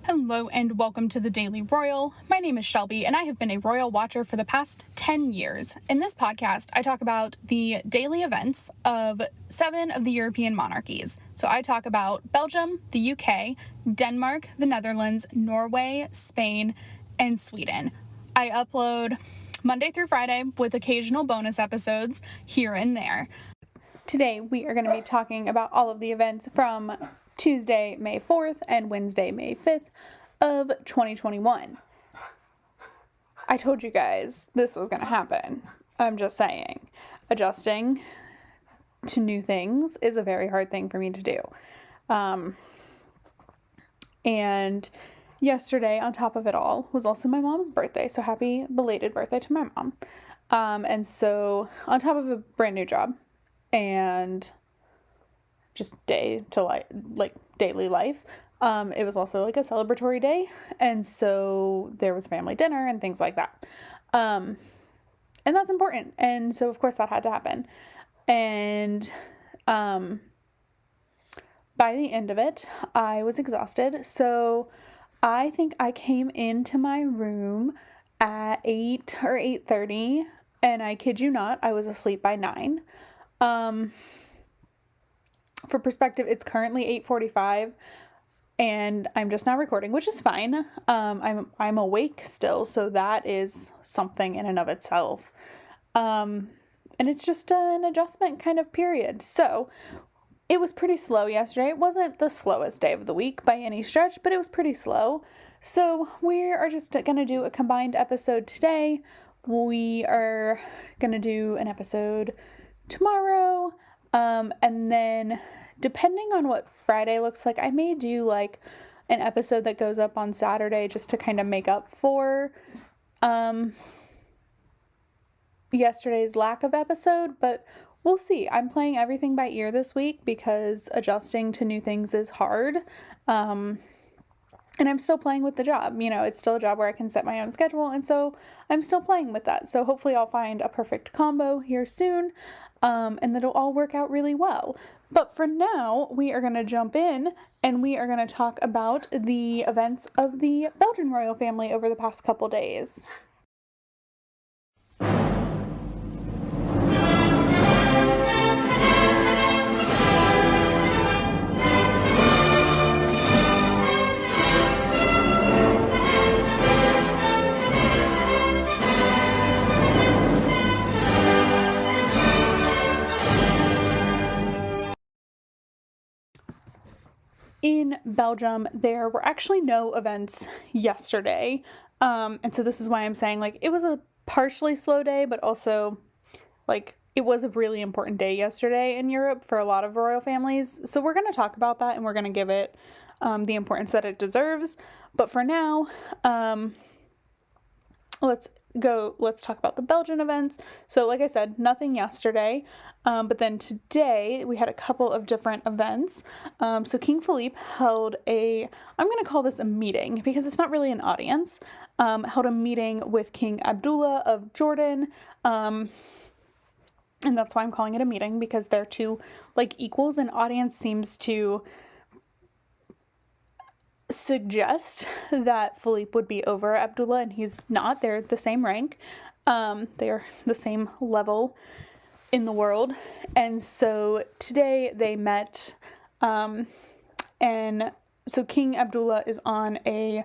Hello and welcome to the Daily Royal. My name is Shelby and I have been a royal watcher for the past 10 years. In this podcast, I talk about the daily events of 7 of the European monarchies. So I talk about Belgium, the UK, Denmark, the Netherlands, Norway, Spain, and Sweden. I upload Monday through Friday with occasional bonus episodes here and there. Today, we are going to be talking about all of the events from Tuesday, May 4th and Wednesday, May 5th of 2021. I told you guys this was going to happen. I'm just saying. Adjusting to new things is a very hard thing for me to do. And yesterday, on top of it all, was also my mom's birthday. So happy belated birthday to my mom. And so on top of a brand new job and just daily life. It was also like a celebratory day. And so there was family dinner and things like that. And that's important. And so of course that had to happen. And, by the end of it, I was exhausted. So I think I came into my room at 8 or 8:30, and I kid you not, I was asleep by 9. For perspective, it's currently 8:45 and I'm just now recording, which is fine. I'm awake still, so that is something in and of itself. And it's just an adjustment kind of period. So it was pretty slow yesterday. It wasn't the slowest day of the week by any stretch, but it was pretty slow. So we are just going to do a combined episode today. We are going to do an episode tomorrow. And then depending on what Friday looks like, I may do like an episode that goes up on Saturday just to kind of make up for, yesterday's lack of episode, but we'll see. I'm playing everything by ear this week because adjusting to new things is hard. And I'm still playing with the job. You know, it's still a job where I can set my own schedule. And so I'm still playing with that. So hopefully I'll find a perfect combo here soon. And that'll all work out really well. But for now, we are going to jump in and we are going to talk about the events of the Belgian royal family over the past couple days. In Belgium, there were actually no events yesterday. And so this is why I'm saying, like, it was a partially slow day, but also, like, it was a really important day yesterday in Europe for a lot of royal families. So we're going to talk about that and we're going to give it the importance that it deserves. But for now, let's talk about the Belgian events. So like I said, nothing yesterday, but then today we had a couple of different events. So King Philippe held I'm going to call this a meeting because it's not really an audience, held a meeting with King Abdullah of Jordan. And that's why I'm calling it a meeting, because they're two like equals, and audience seems to suggest that Philippe would be over Abdullah, and he's not. They're the same rank. They're the same level in the world. And so today they met, and so King Abdullah is on a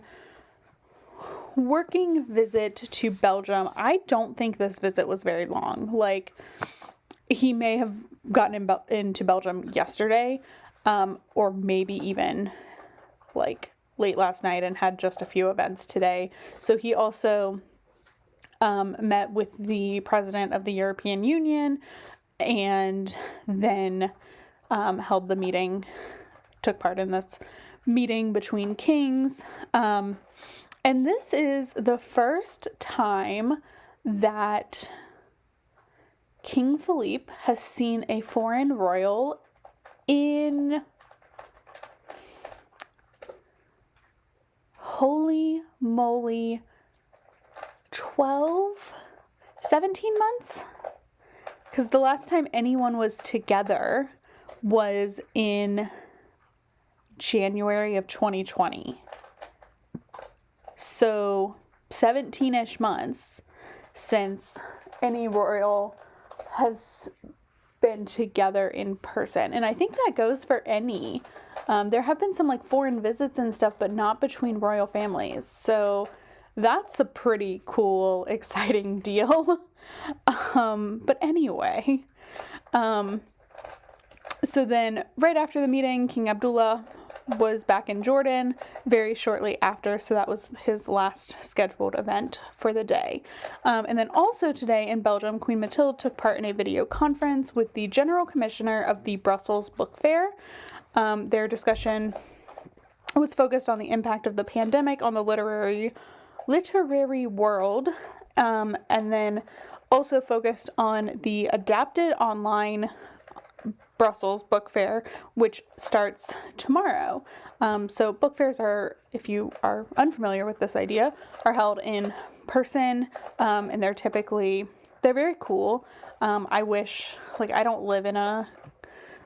working visit to Belgium. I don't think this visit was very long. Like, he may have gotten into Belgium yesterday, or maybe even like late last night and had just a few events today. So he also met with the president of the European Union and then took part in this meeting between kings. And this is the first time that King Philippe has seen a foreign royal in, holy moly, 17 months? Because the last time anyone was together was in January of 2020. So 17-ish months since any royal has been together in person. And I think that goes for any. There have been some like foreign visits and stuff, but not between royal families. So that's a pretty cool, exciting deal. But anyway, so then right after the meeting, King Abdullah was back in Jordan very shortly after, so that was his last scheduled event for the day. And then also today in Belgium, Queen Mathilde took part in a video conference with the General Commissioner of the Brussels Book Fair. Their discussion was focused on the impact of the pandemic on the literary world, and then also focused on the adapted online Brussels Book Fair, which starts tomorrow. So book fairs are, if you are unfamiliar with this idea, are held in person, and they're very cool. I wish, like, I don't live in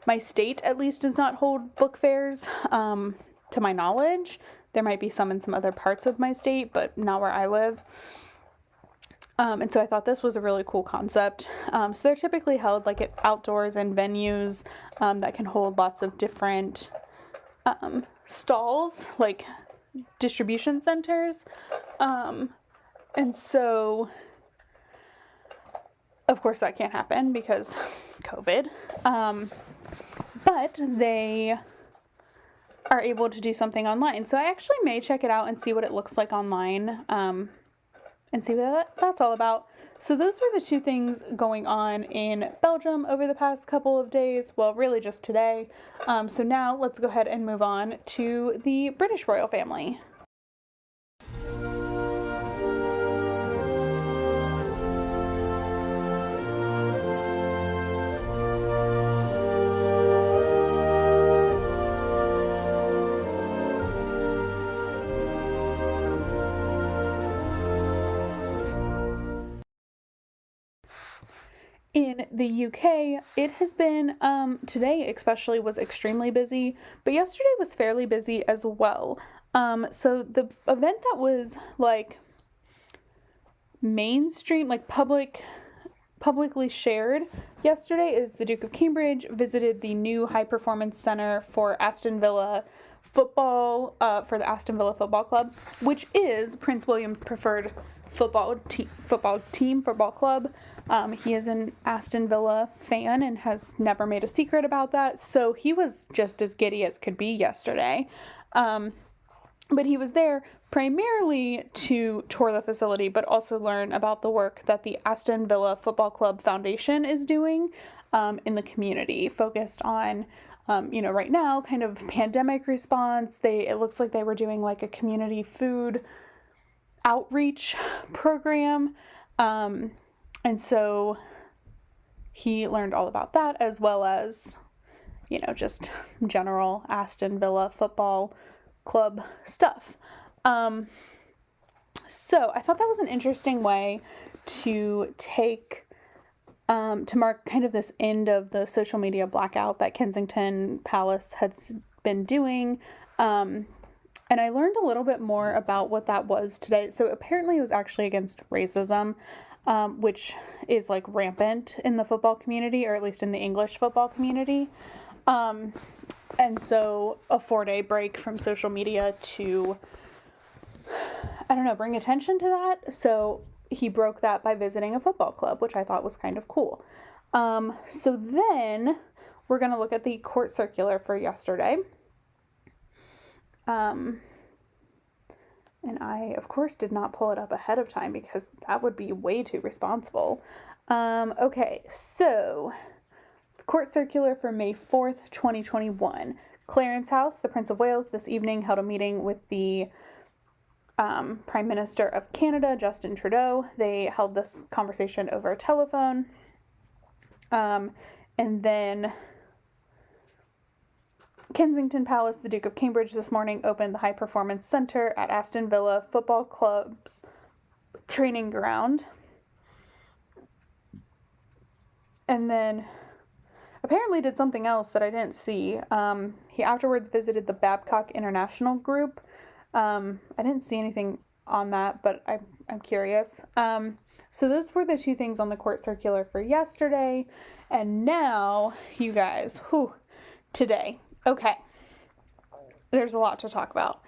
my state at least does not hold book fairs, to my knowledge. There might be some in some other parts of my state, but not where I live. And so I thought this was a really cool concept. So they're typically held like at outdoors and venues that can hold lots of different stalls, like distribution centers. And so, of course, that can't happen because COVID. But they are able to do something online. So I actually may check it out and see what it looks like online. And see what that's all about. So those were the two things going on in Belgium over the past couple of days. Well, really just today. So now let's go ahead and move on to the British royal family. In the UK, it has been, today especially was extremely busy, but yesterday was fairly busy as well. So the event that was like mainstream, like publicly shared yesterday is the Duke of Cambridge visited the new high performance center for Aston Villa football, for the Aston Villa Football Club, which is Prince William's preferred football club. He is an Aston Villa fan and has never made a secret about that, so he was just as giddy as could be yesterday. But he was there primarily to tour the facility, but also learn about the work that the Aston Villa Football Club Foundation is doing in the community, focused on, right now, kind of pandemic response. It looks like they were doing like a community food outreach program. And so he learned all about that, as well as, just general Aston Villa Football Club stuff. So I thought that was an interesting way to to mark kind of this end of the social media blackout that Kensington Palace has been doing. And I learned a little bit more about what that was today. So apparently it was actually against racism, which is like rampant in the football community, or at least in the English football community. And so a 4-day break from social media to, bring attention to that. So he broke that by visiting a football club, which I thought was kind of cool. So then we're going to look at the court circular for yesterday. And I, of course, did not pull it up ahead of time because that would be way too responsible. Okay, so the court circular for May 4th, 2021. Clarence House, the Prince of Wales, this evening held a meeting with the Prime Minister of Canada, Justin Trudeau. They held this conversation over a telephone. And then Kensington Palace, the Duke of Cambridge this morning opened the High Performance Center at Aston Villa Football Club's training ground. And then apparently did something else that I didn't see. He afterwards visited the Babcock International Group. I didn't see anything on that, but I'm curious. So those were the two things on the court circular for yesterday. And now, you guys, today. Okay. There's a lot to talk about.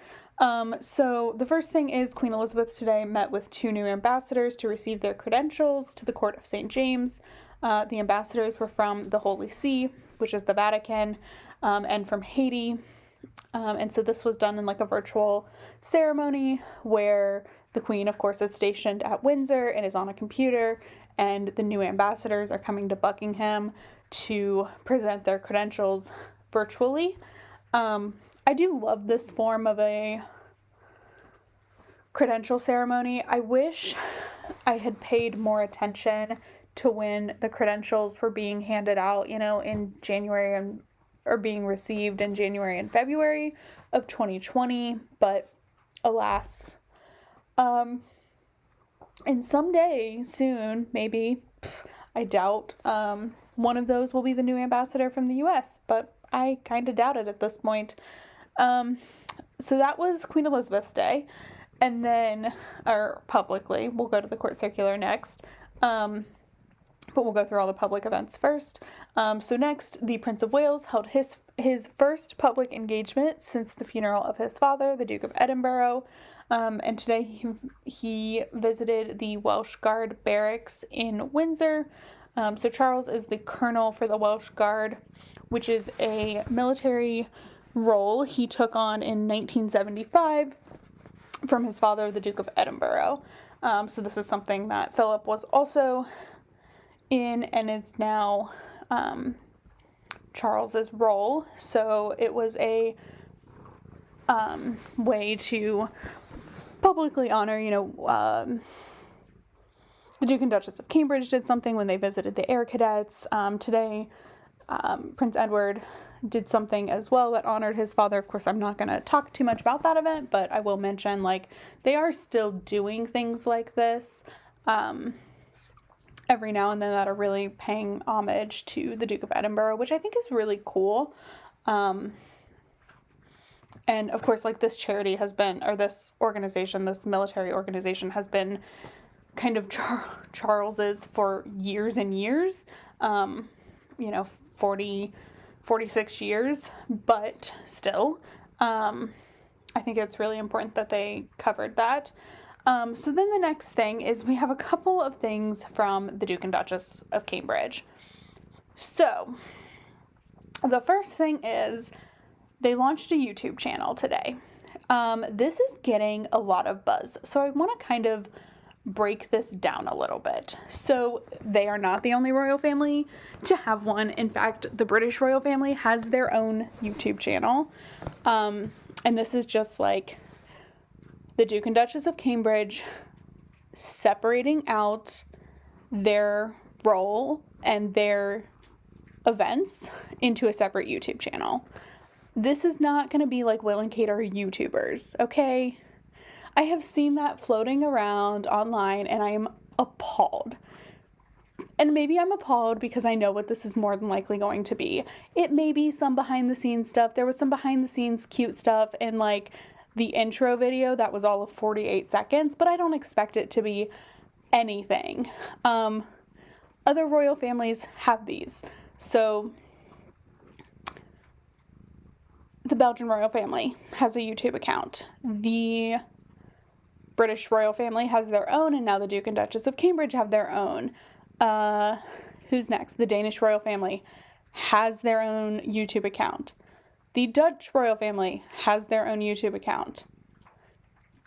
So the first thing is Queen Elizabeth today met with 2 new ambassadors to receive their credentials to the Court of St. James. The ambassadors were from the Holy See, which is the Vatican, and from Haiti. And so this was done in like a virtual ceremony where the Queen, of course, is stationed at Windsor and is on a computer, and the new ambassadors are coming to Buckingham to present their credentials virtually. I do love this form of a credential ceremony. I wish I had paid more attention to when the credentials were being handed out, in January or being received in January and February of 2020, but alas. And someday soon, maybe, I doubt, one of those will be the new ambassador from the US, but I kind of doubt it at this point. So that was Queen Elizabeth's Day, and then, or publicly, we'll go to the court circular next, but we'll go through all the public events first. So next, the Prince of Wales held his first public engagement since the funeral of his father, the Duke of Edinburgh, and today he visited the Welsh Guard barracks in Windsor. So Charles is the colonel for the Welsh Guard, which is a military role he took on in 1975 from his father, the Duke of Edinburgh. So this is something that Philip was also in and is now Charles's role. So it was a way to publicly honor, the Duke and Duchess of Cambridge did something when they visited the Air Cadets. Today, Prince Edward did something as well that honored his father. Of course, I'm not going to talk too much about that event, but I will mention, they are still doing things like this every now and then that are really paying homage to the Duke of Edinburgh, which I think is really cool. And of course, this charity has been, or this organization, this military organization has been kind of Charles's for years and years, 46 years, but still, I think it's really important that they covered that. So then the next thing is we have a couple of things from the Duke and Duchess of Cambridge. So the first thing is they launched a YouTube channel today. This is getting a lot of buzz, so I want to kind of break this down a little bit. So they are not the only royal family to have one. In fact, the British royal family has their own YouTube channel. And this is just the Duke and Duchess of Cambridge separating out their role and their events into a separate YouTube channel. This is not going to be like Will and Kate are YouTubers, okay? I have seen that floating around online and I am appalled. And maybe I'm appalled because I know what this is more than likely going to be. It may be some behind the scenes stuff. There was some behind the scenes cute stuff in the intro video that was all of 48 seconds, but I don't expect it to be anything. Other royal families have these. So the Belgian royal family has a YouTube account. The British royal family has their own, and now the Duke and Duchess of Cambridge have their own. Who's next? The Danish royal family has their own YouTube account. The Dutch royal family has their own YouTube account.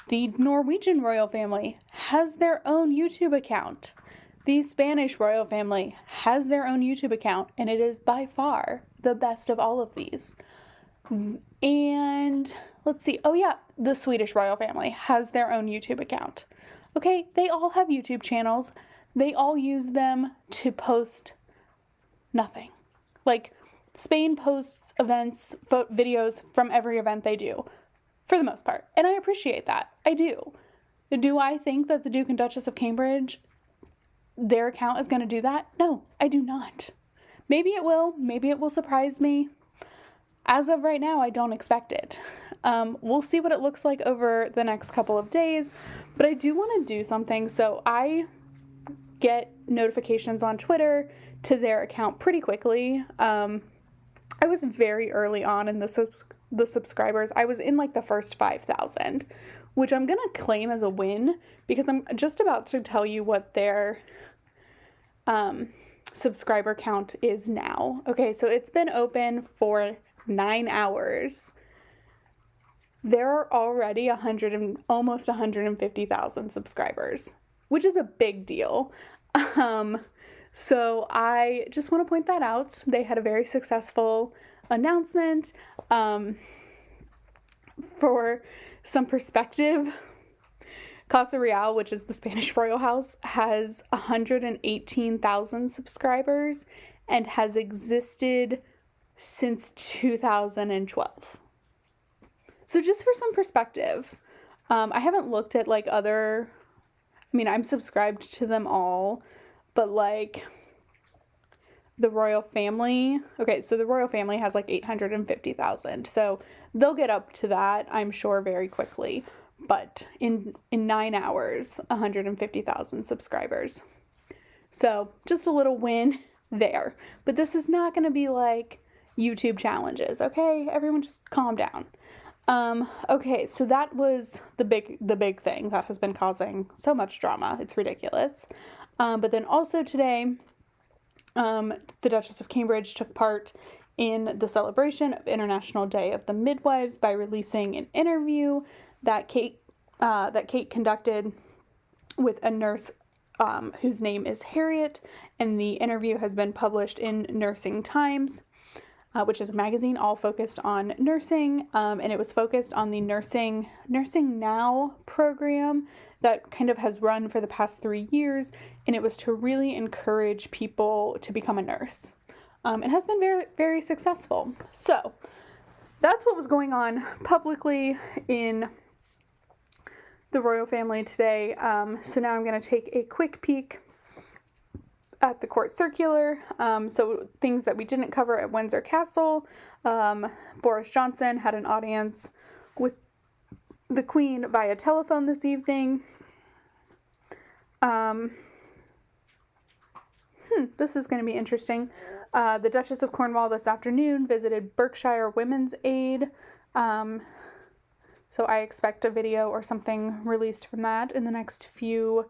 The Norwegian royal family has their own YouTube account. The Spanish royal family has their own YouTube account, and it is by far the best of all of these. And let's see. Oh yeah, the Swedish royal family has their own YouTube account. Okay, they all have YouTube channels. They all use them to post nothing. Spain posts events, videos from every event they do, for the most part. And I appreciate that. I do. Do I think that the Duke and Duchess of Cambridge, their account is going to do that? No, I do not. Maybe it will. Maybe it will surprise me. as of right now, I don't expect it. We'll see what it looks like over the next couple of days, but I do want to do something. So I get notifications on Twitter to their account pretty quickly. I was very early on in the subscribers. I was in like the first 5,000, which I'm gonna claim as a win because I'm just about to tell you what their subscriber count is now. Okay, so it's been open for 9 hours. There are already almost 150,000 subscribers, which is a big deal. So I just want to point that out. They had a very successful announcement. For some perspective, Casa Real, which is the Spanish royal house, has 118,000 subscribers and has existed since 2012. So just for some perspective, I haven't looked at like I'm subscribed to them all, but like the royal family, okay, so the royal family has like 850,000. So they'll get up to that, I'm sure, very quickly. But in 9 hours, 150,000 subscribers. So just a little win there. But this is not going to be like YouTube challenges, okay? Everyone just calm down. Okay, so that was the big thing that has been causing so much drama. It's ridiculous. But then also today, the Duchess of Cambridge took part in the celebration of International Day of the Midwives by releasing an interview that Kate conducted with a nurse whose name is Harriet, and the interview has been published in Nursing Times, which is a magazine all focused on nursing, and it was focused on the Nursing Now program that kind of has run for the past 3 years, and it was to really encourage people to become a nurse. It has been very, very successful. So that's what was going on publicly in the royal family today. So now I'm going to take a quick peek at the court circular. So things that we didn't cover at Windsor Castle. Boris Johnson had an audience with the Queen via telephone this evening. This is going to be interesting. The Duchess of Cornwall this afternoon visited Berkshire Women's Aid. So I expect a video or something released from that in the next few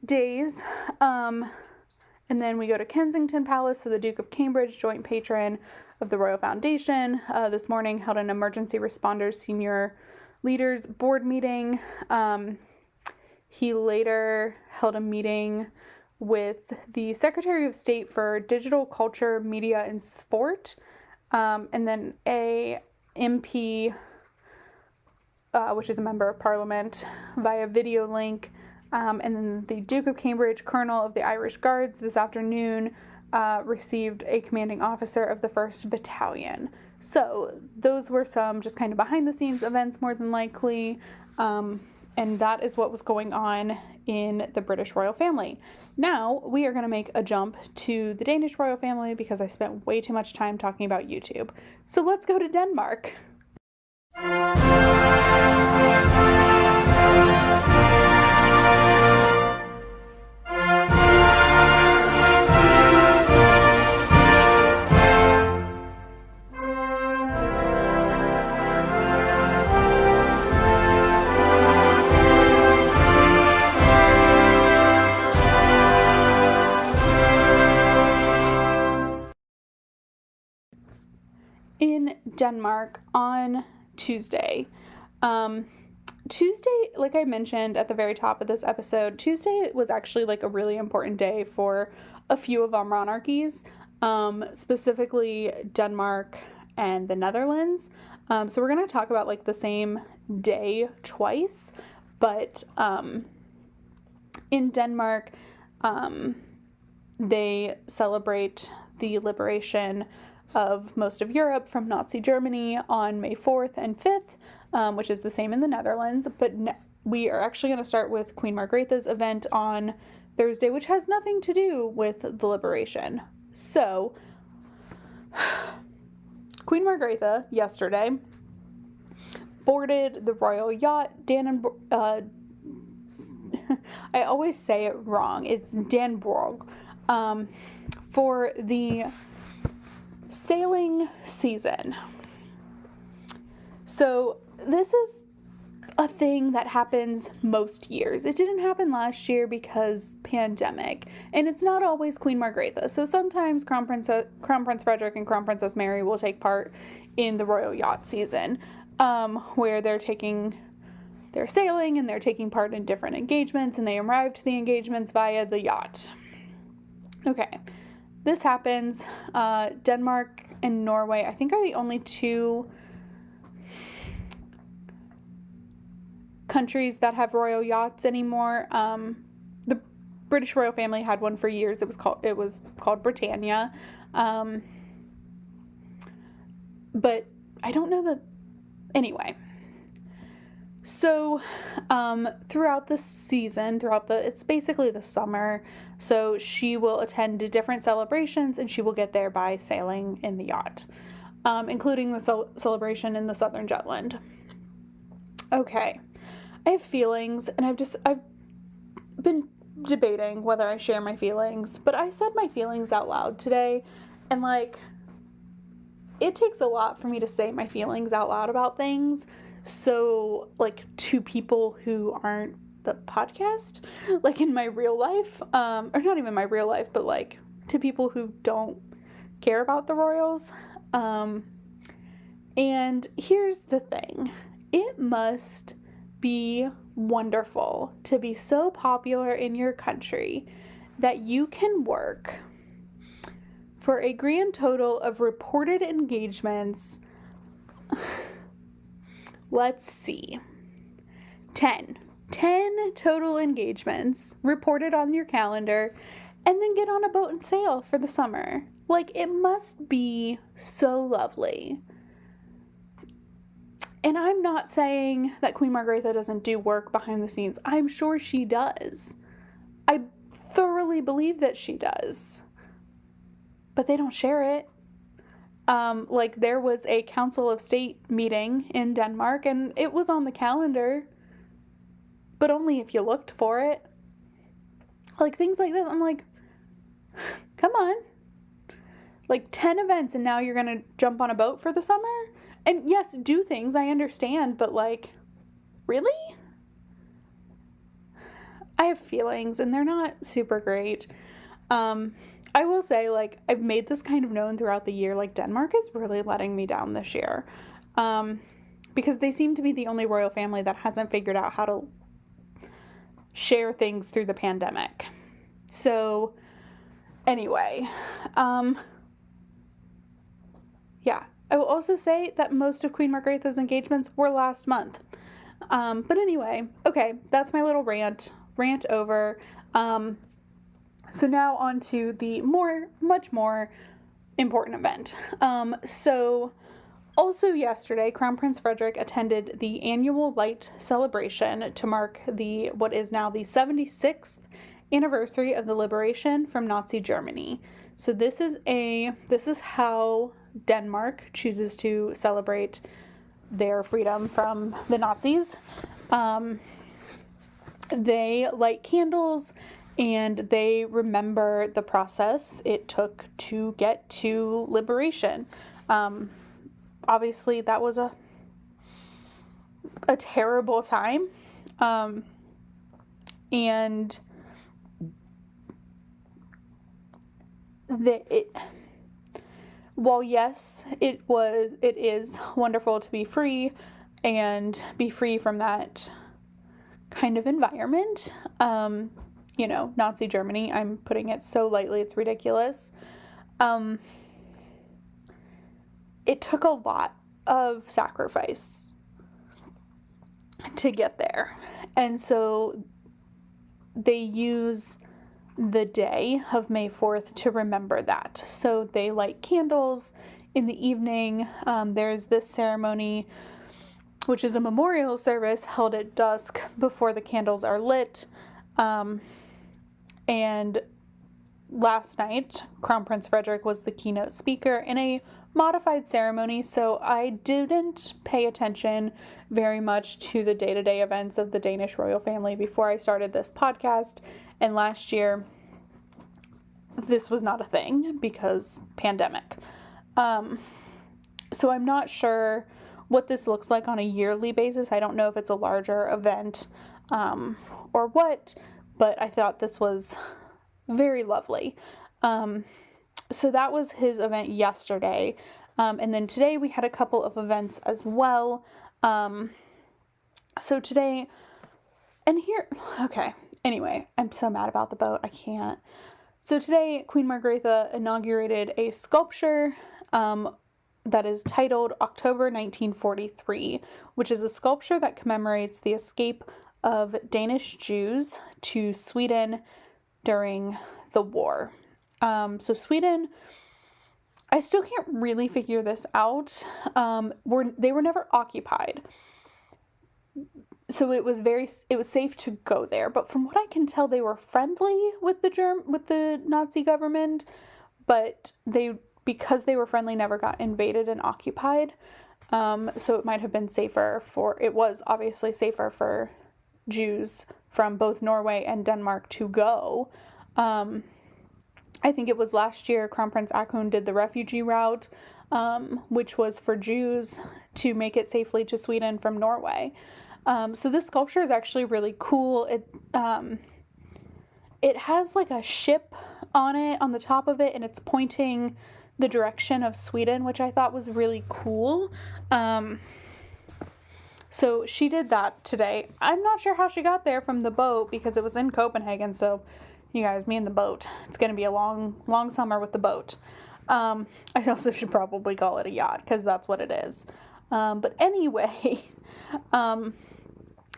days. And then we go to Kensington Palace. So the Duke of Cambridge, joint patron of the Royal Foundation, this morning held an emergency responders senior leaders board meeting. He later held a meeting with the Secretary of State for Digital Culture, Media, and Sport, and then a MP, which is a member of Parliament, via video link, and then the Duke of Cambridge, Colonel of the Irish Guards, this afternoon received a commanding officer of the 1st Battalion. So those were some just kind of behind the scenes events, more than likely. And that is what was going on in the British royal family. Now we are going to make a jump to the Danish royal family because I spent way too much time talking about YouTube. So let's go to Denmark. In Denmark on Tuesday. Tuesday, like I mentioned at the very top of this episode, Tuesday was actually like a really important day for a few of our monarchies, specifically Denmark and the Netherlands. So we're going to talk about like the same day twice, but in Denmark, they celebrate the liberation of most of Europe from Nazi Germany on May 4th and 5th, which is the same in the Netherlands. But we are actually going to start with Queen Margrethe's event on Thursday, which has nothing to do with the liberation. So Queen Margrethe yesterday boarded the royal yacht I always say it wrong. It's Danborg, for the sailing season. So this is a thing that happens most years. It didn't happen last year because pandemic, and it's not always Queen Margrethe. So sometimes Crown Prince Frederick and Crown Princess Mary will take part in the royal yacht season, where they're sailing and they're taking part in different engagements, and they arrive to the engagements via the yacht. Okay, this happens. Denmark and Norway, I think, are the only two countries that have royal yachts anymore. The British royal family had one for years. It was called Britannia. But I don't know that. Anyway. So, throughout the season, it's basically the summer, so she will attend to different celebrations, and she will get there by sailing in the yacht, including the celebration in the Southern Jutland. Okay, I have feelings, and I've been debating whether I share my feelings, but I said my feelings out loud today, and, it takes a lot for me to say my feelings out loud about things. So, to people who aren't the podcast, in my real life, or not even my real life, but, to people who don't care about the royals. And here's the thing. It must be wonderful to be so popular in your country that you can work for a grand total of reported engagements. Let's see. 10 total engagements reported on your calendar, and then get on a boat and sail for the summer. It must be so lovely. And I'm not saying that Queen Margrethe doesn't do work behind the scenes. I'm sure she does. I thoroughly believe that she does. But they don't share it. There was a Council of State meeting in Denmark, and it was on the calendar, but only if you looked for it. Things like this, I'm like, come on. 10 events, and now you're gonna jump on a boat for the summer? And yes, do things, I understand, but really? I have feelings, and they're not super great. I will say, I've made this kind of known throughout the year, Denmark is really letting me down this year, because they seem to be the only royal family that hasn't figured out how to share things through the pandemic. So, anyway, yeah, I will also say that most of Queen Margrethe's engagements were last month, but anyway, okay, that's my little rant over. So now on to the much more important event. So also yesterday, Crown Prince Frederick attended the annual light celebration to mark what is now the 76th anniversary of the liberation from Nazi Germany. So this is how Denmark chooses to celebrate their freedom from the Nazis. They light candles, and they remember the process it took to get to liberation. Obviously, that was a terrible time. And while yes, it is wonderful to be free and be free from that kind of environment. Nazi Germany, I'm putting it so lightly, it's ridiculous. It took a lot of sacrifice to get there. And so they use the day of May 4th to remember that. So they light candles in the evening. There's this ceremony, which is a memorial service held at dusk before the candles are lit. And last night, Crown Prince Frederik was the keynote speaker in a modified ceremony, so I didn't pay attention very much to the day-to-day events of the Danish royal family before I started this podcast. And last year, this was not a thing because pandemic. So I'm not sure what this looks like on a yearly basis. I don't know if it's a larger event or what, but I thought this was very lovely. So that was his event yesterday. And then today we had a couple of events as well. So today, and here, okay, anyway, I'm so mad about the boat. I can't. So today, Queen Margrethe inaugurated a sculpture that is titled October 1943, which is a sculpture that commemorates the escape of Danish Jews to Sweden during the war. So Sweden, I still can't really figure this out. They were never occupied. So it was safe to go there. But from what I can tell, they were friendly with the Nazi government, but because they were friendly, never got invaded and occupied. So it might have been it was obviously safer for Jews from both Norway and Denmark to go. I think it was last year Crown Prince Haakon did the refugee route, which was for Jews to make it safely to Sweden from Norway. So this sculpture is actually really cool. It has like a ship on the top of it, and it's pointing the direction of Sweden, which I thought was really cool. So she did that today. I'm not sure how she got there from the boat because it was in Copenhagen. So you guys, me and the boat, it's going to be a long summer with the boat. I also should probably call it a yacht because that's what it is. But anyway, and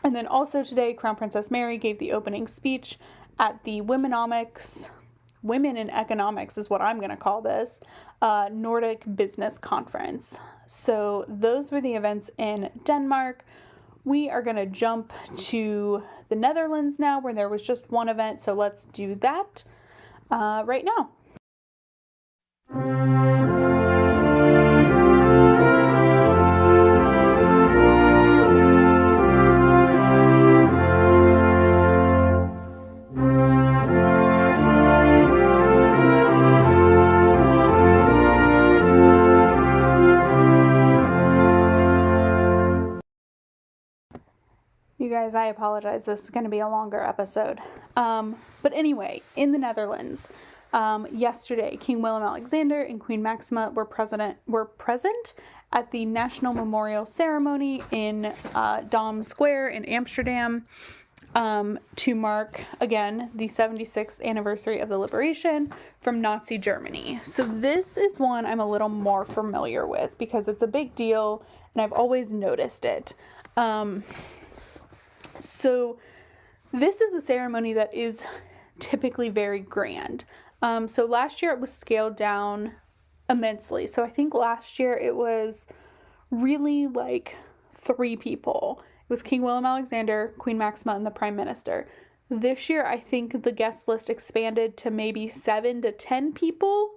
then also today, Crown Princess Mary gave the opening speech at the Women in Economics is what I'm going to call this, Nordic Business Conference. So those were the events in Denmark. We are going to jump to the Netherlands now, where there was just one event. So let's do that right now. You guys, I apologize. This is going to be a longer episode. But anyway, in the Netherlands, yesterday, King Willem-Alexander and Queen Maxima were present at the National Memorial Ceremony in Dam Square in Amsterdam to mark, again, the 76th anniversary of the liberation from Nazi Germany. So this is one I'm a little more familiar with because it's a big deal and I've always noticed it. So this is a ceremony that is typically very grand. So last year it was scaled down immensely. So I think last year it was really like 3 people. It was King Willem-Alexander, Queen Maxima, and the Prime Minister. This year I think the guest list expanded to maybe 7 to 10 people,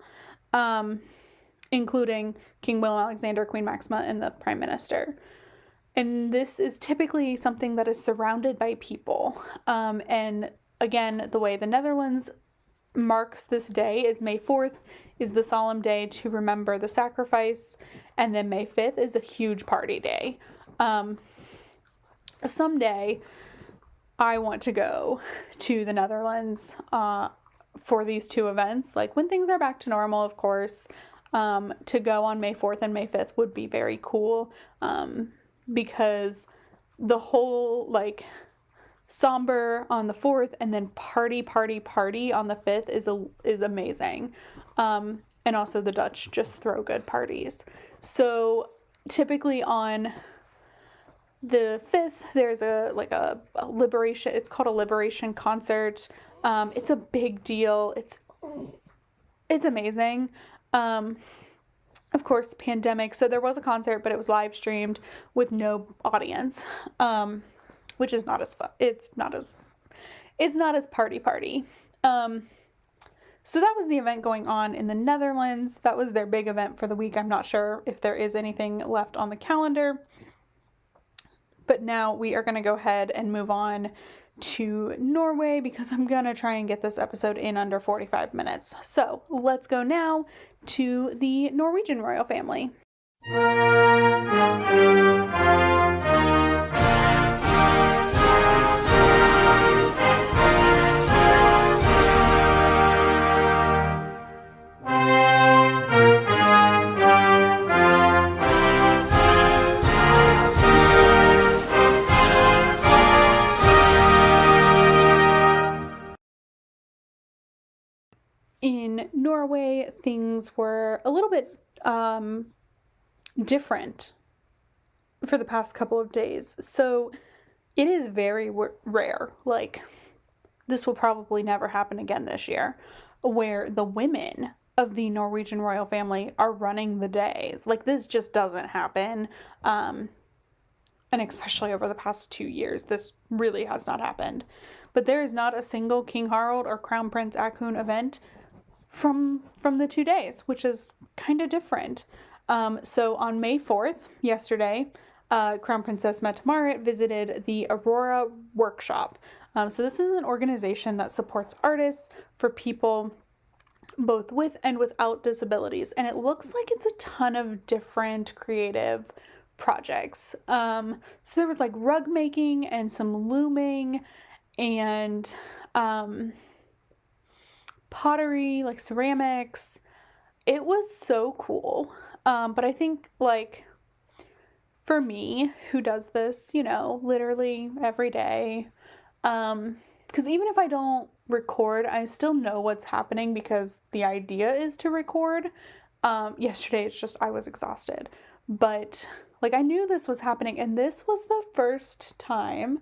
including King Willem-Alexander, Queen Maxima, and the Prime Minister. And this is typically something that is surrounded by people. And again, the way the Netherlands marks this day is May 4th is the solemn day to remember the sacrifice. And then May 5th is a huge party day. Someday, I want to go to the Netherlands for these 2 events. Like when things are back to normal, of course, to go on May 4th and May 5th would be very cool. Because the whole like somber on the 4th and then party on the 5th is amazing. And also the Dutch just throw good parties. So typically on the 5th, there's a liberation, it's called a liberation concert. It's a big deal. It's amazing. Of course, pandemic. So there was a concert, but it was live streamed with no audience, which is not as fun. It's not as party. So that was the event going on in the Netherlands. That was their big event for the week. I'm not sure if there is anything left on the calendar. But now we are going to go ahead and move on to Norway because I'm going to try and get this episode in under 45 minutes. So let's go now to the Norwegian royal family. In Norway, things were a little bit different for the past couple of days. So it is very rare, like this will probably never happen again this year, where the women of the Norwegian royal family are running the days. Like this just doesn't happen. And especially over the past 2 years, this really has not happened. But there is not a single King Harald or Crown Prince Haakon event from the 2 days, which is kind of different. So on May 4th, yesterday, Crown Princess Mette-Marit visited the Aurora Workshop. So this is an organization that supports artists for people both with and without disabilities. And it looks like it's a ton of different creative projects. So there was like rug making and some looming and pottery, like ceramics. It was so cool. But I think like for me, who does this, literally every day, because even if I don't record, I still know what's happening because the idea is to record. Yesterday, it's just I was exhausted. But like I knew this was happening, and this was the first time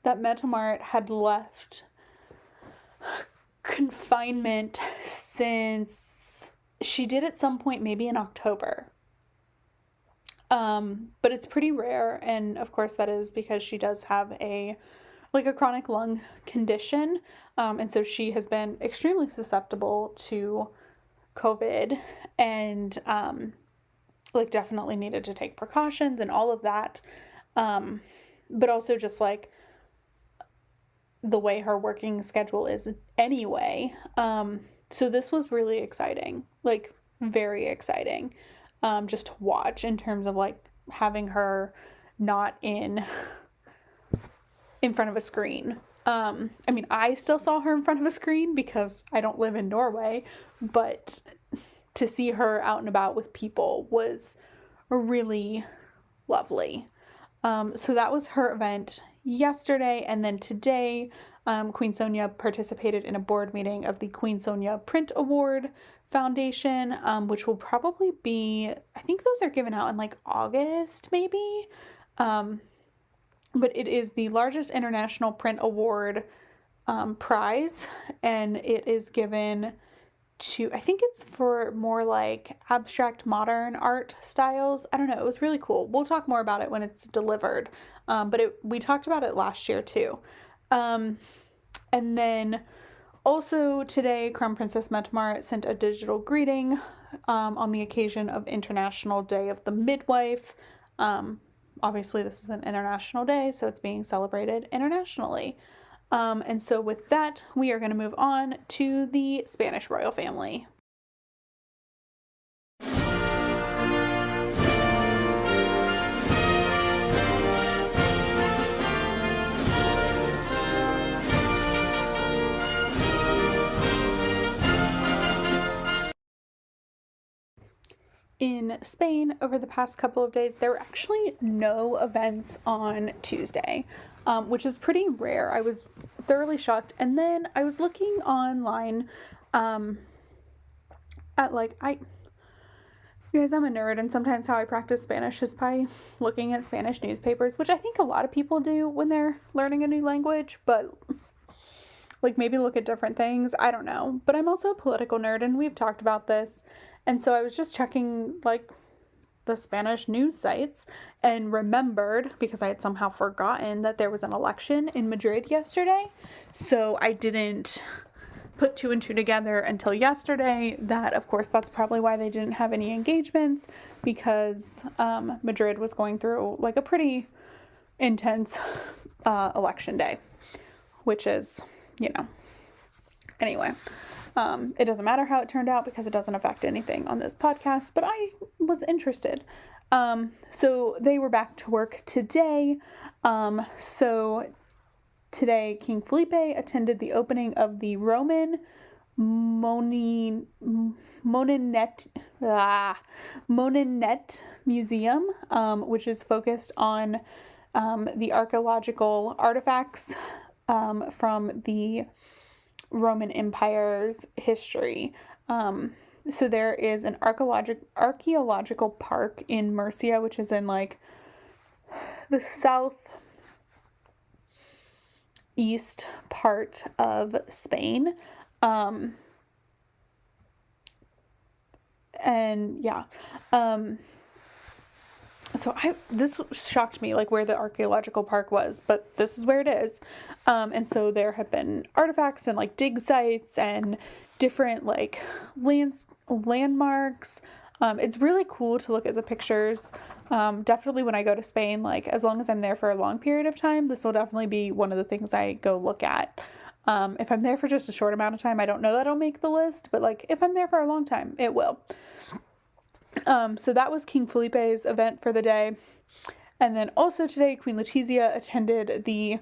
that Mette-Marit had left confinement since she did at some point maybe in October. But it's pretty rare, and of course that is because she does have a chronic lung condition, and so she has been extremely susceptible to COVID and definitely needed to take precautions and all of that, but also just like the way her working schedule is anyway. So this was really exciting, like very exciting, just to watch in terms of like having her not in front of a screen. I mean, I still saw her in front of a screen because I don't live in Norway, but to see her out and about with people was really lovely. So that was her event yesterday, and then today, Queen Sonja participated in a board meeting of the Queen Sonja Print Award Foundation, which will probably be, I think those are given out in like August, maybe. But it is the largest international print award prize, and it is given to, I think it's for more like abstract modern art styles. I don't know. It was really cool. We'll talk more about it when it's delivered. But we talked about it last year too. And then also today, Crown Princess Mette-Marit sent a digital greeting on the occasion of International Day of the Midwife. Obviously, this is an international day, so it's being celebrated internationally. And so with that, we are going to move on to the Spanish royal family. In Spain, over the past couple of days, there were actually no events on Tuesday, which is pretty rare. I was thoroughly shocked. And then I was looking online at you guys, I'm a nerd, and sometimes how I practice Spanish is by looking at Spanish newspapers, which I think a lot of people do when they're learning a new language, but like maybe look at different things. I don't know. But I'm also a political nerd, and we've talked about this. And so I was just checking like the Spanish news sites and remembered, because I had somehow forgotten, that there was an election in Madrid yesterday. So I didn't put two and two together until yesterday that, of course, that's probably why they didn't have any engagements, because Madrid was going through like a pretty intense election day, which is, anyway, it doesn't matter how it turned out because it doesn't affect anything on this podcast, but I was interested. So they were back to work today. So today, King Felipe attended the opening of the Roman Monunet Museum, which is focused on the archaeological artifacts from the Roman Empire's history. So there is an archaeological park in Murcia, which is in like the southeast part of Spain. So this shocked me, like where the archaeological park was, but this is where it is. And so there have been artifacts and like dig sites and different like landmarks. It's really cool to look at the pictures. Definitely when I go to Spain, like as long as I'm there for a long period of time, this will definitely be one of the things I go look at. If I'm there for just a short amount of time, I don't know that it'll make the list, but like if I'm there for a long time, it will. So that was King Felipe's event for the day. And then also today, Queen Letizia attended the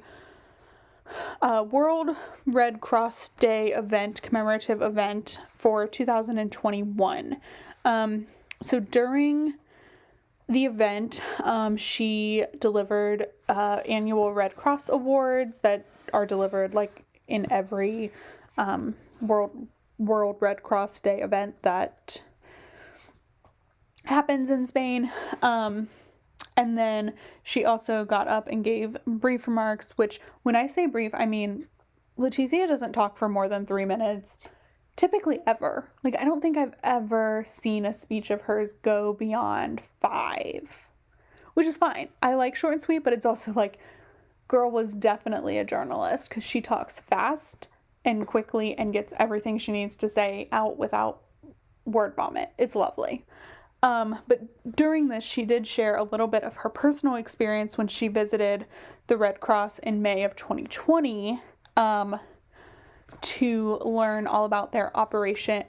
World Red Cross Day event, commemorative event for 2021. So during the event, she delivered annual Red Cross awards that are delivered like in every World Red Cross Day event that happens in Spain. And then she also got up and gave brief remarks, which when I say brief, I mean Letizia doesn't talk for more than 3 minutes, typically ever. Like, I don't think I've ever seen a speech of hers go beyond 5, which is fine. I like short and sweet, but it's also like, girl was definitely a journalist because she talks fast and quickly and gets everything she needs to say out without word vomit. It's lovely. But during this, she did share a little bit of her personal experience when she visited the Red Cross in May of 2020, to learn all about their Operation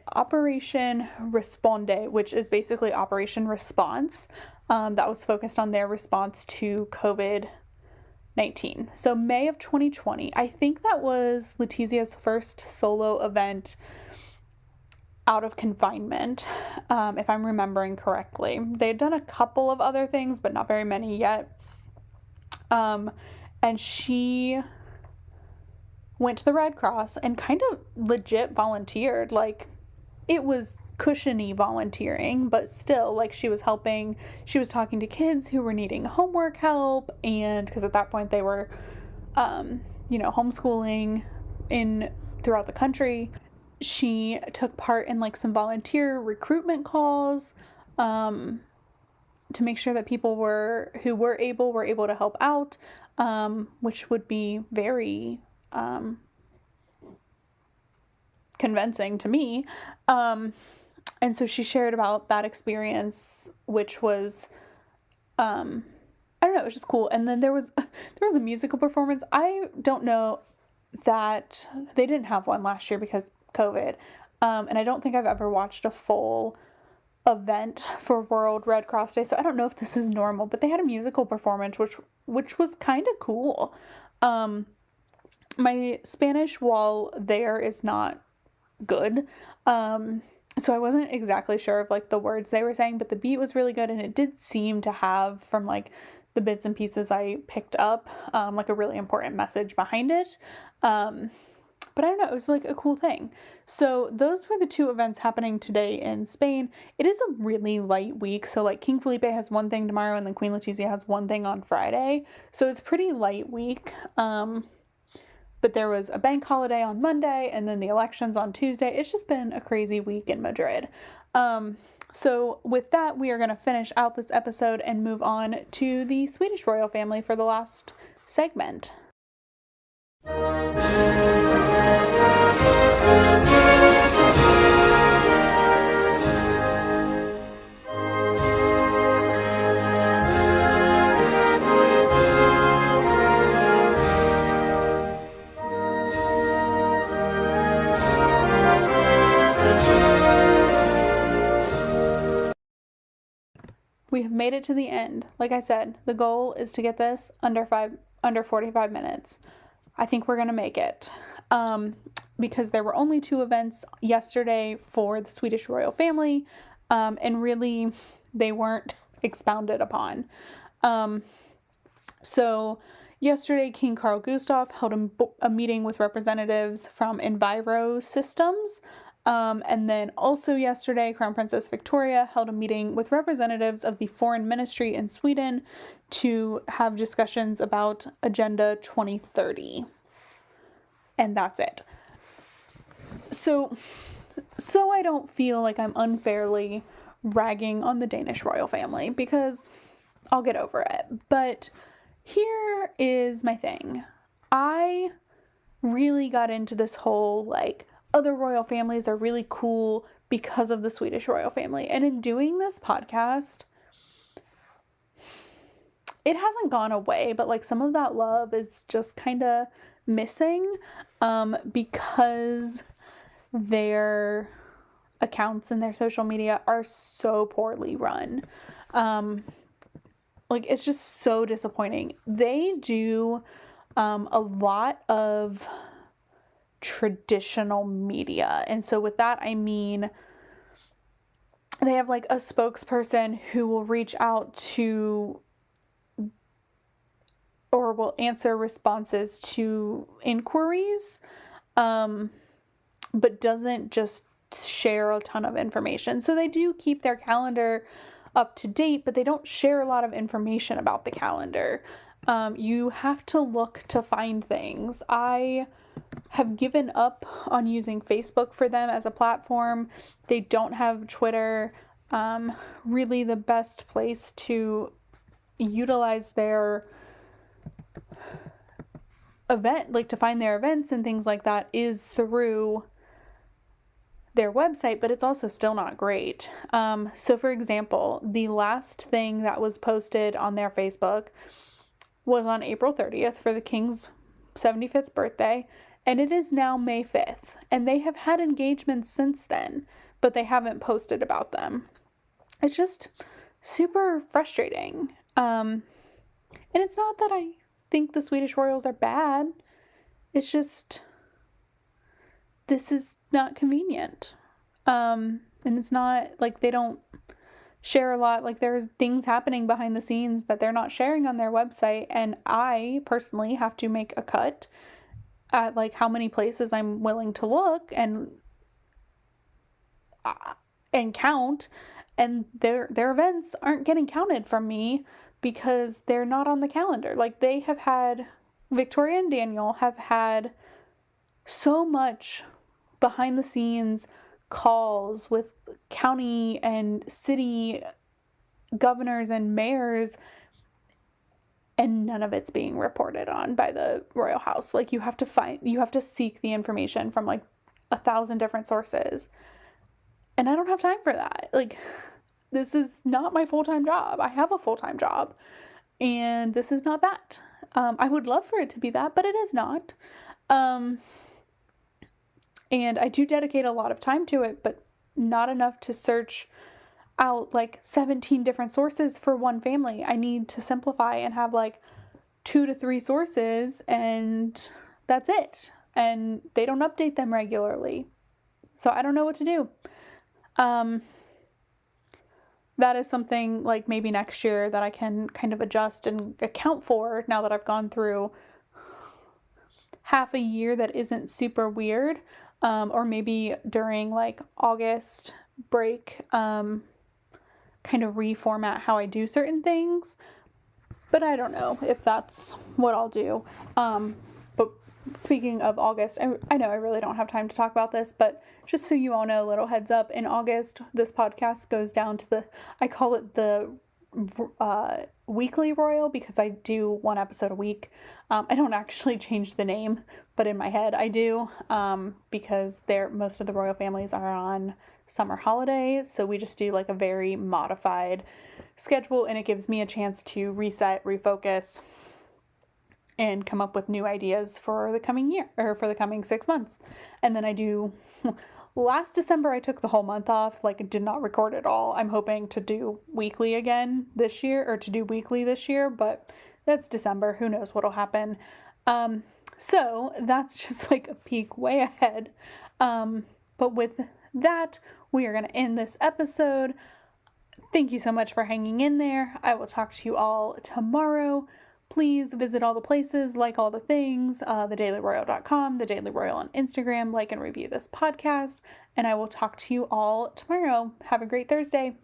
Responde, which is basically Operation Response, that was focused on their response to COVID-19. So May of 2020, I think that was Letizia's first solo event out of confinement, if I'm remembering correctly. They had done a couple of other things, but not very many yet. And she went to the Red Cross and kind of legit volunteered. Like, it was cushiony volunteering, but still, like, she was helping. She was talking to kids who were needing homework help, and because at that point they were, homeschooling throughout the country. She took part in like some volunteer recruitment calls, to make sure that people who were able to help out, which would be very convincing to me. And so she shared about that experience, which was, I don't know, it was just cool. And then there was a musical performance. I don't know that they didn't have one last year because COVID. And I don't think I've ever watched a full event for World Red Cross Day. So I don't know if this is normal, but they had a musical performance, which was kind of cool. My Spanish while there is not good. So I wasn't exactly sure of like the words they were saying, but the beat was really good. And it did seem to have, from like the bits and pieces I picked up, like a really important message behind it. But I don't know, it was like a cool thing. So those were the two events happening today in Spain. It is a really light week. So like King Felipe has one thing tomorrow and then Queen Letizia has one thing on Friday. So it's pretty light week. But there was a bank holiday on Monday and then the elections on Tuesday. It's just been a crazy week in Madrid. So with that, we are going to finish out this episode and move on to the Swedish royal family for the last segment. We have made it to the end. Like I said, the goal is to get this under 45 minutes. I think we're going to make it. Because there were only 2 events yesterday for the Swedish royal family, and really they weren't expounded upon. So yesterday, King Carl Gustaf held a meeting with representatives from Enviro Systems. And then also yesterday, Crown Princess Victoria held a meeting with representatives of the Foreign Ministry in Sweden to have discussions about Agenda 2030. And that's it. So I don't feel like I'm unfairly ragging on the Danish royal family, because I'll get over it. But here is my thing. I really got into this whole, like, other royal families are really cool because of the Swedish royal family. And in doing this podcast, it hasn't gone away, but like some of that love is just kind of missing, because their accounts and their social media are so poorly run. Like, it's just so disappointing. They do a lot of traditional media. And so with that, I mean, they have like a spokesperson who will reach out to or will answer responses to inquiries, but doesn't just share a ton of information. So they do keep their calendar up to date, but they don't share a lot of information about the calendar. You have to look to find things. I have given up on using Facebook for them as a platform. They don't have Twitter. Really the best place to utilize their event, like to find their events and things like that, is through their website, but it's also still not great. So for example, the last thing that was posted on their Facebook was on April 30th for the King's 75th birthday, and it is now May 5th, and they have had engagements since then, but they haven't posted about them. It's just super frustrating. And it's not that I think the Swedish royals are bad. It's just, this is not convenient. And it's not like they don't share a lot. Like, there's things happening behind the scenes that they're not sharing on their website. And I personally have to make a cut at like how many places I'm willing to look and count. And their events aren't getting counted from me because they're not on the calendar. Like, they have had, Victoria and Daniel have had so much behind the scenes calls with county and city governors and mayors, and none of it's being reported on by the royal house. Like, you have to seek the information from like 1,000 different sources. And I don't have time for that. Like, this is not my full-time job. I have a full-time job, and this is not that. I would love for it to be that, but it is not. And I do dedicate a lot of time to it, but not enough to search out like 17 different sources for one family. I need to simplify and have like 2 to 3 sources, and that's it. And they don't update them regularly. So I don't know what to do. That is something like maybe next year that I can kind of adjust and account for now that I've gone through half a year that isn't super weird. Or maybe during like August break, kind of reformat how I do certain things. But I don't know if that's what I'll do. But speaking of August, I know I really don't have time to talk about this, but just so you all know, a little heads up, in August, this podcast goes down to I call it the weekly Royal because I do one episode a week. I don't actually change the name, but in my head I do, because most of the royal families are on summer holiday, so we just do like a very modified schedule, and it gives me a chance to reset, refocus, and come up with new ideas for the coming year, or for the coming 6 months. And then I do last December I took the whole month off, like did not record at all. I'm hoping to do weekly again this year, or to do weekly this year, but that's December. Who knows what'll happen. So that's just like a peek way ahead. But with that, we are going to end this episode. Thank you so much for hanging in there. I will talk to you all tomorrow. Please visit all the places, like all the things, thedailyroyal.com, The Daily Royal on Instagram, like and review this podcast, and I will talk to you all tomorrow. Have a great Thursday.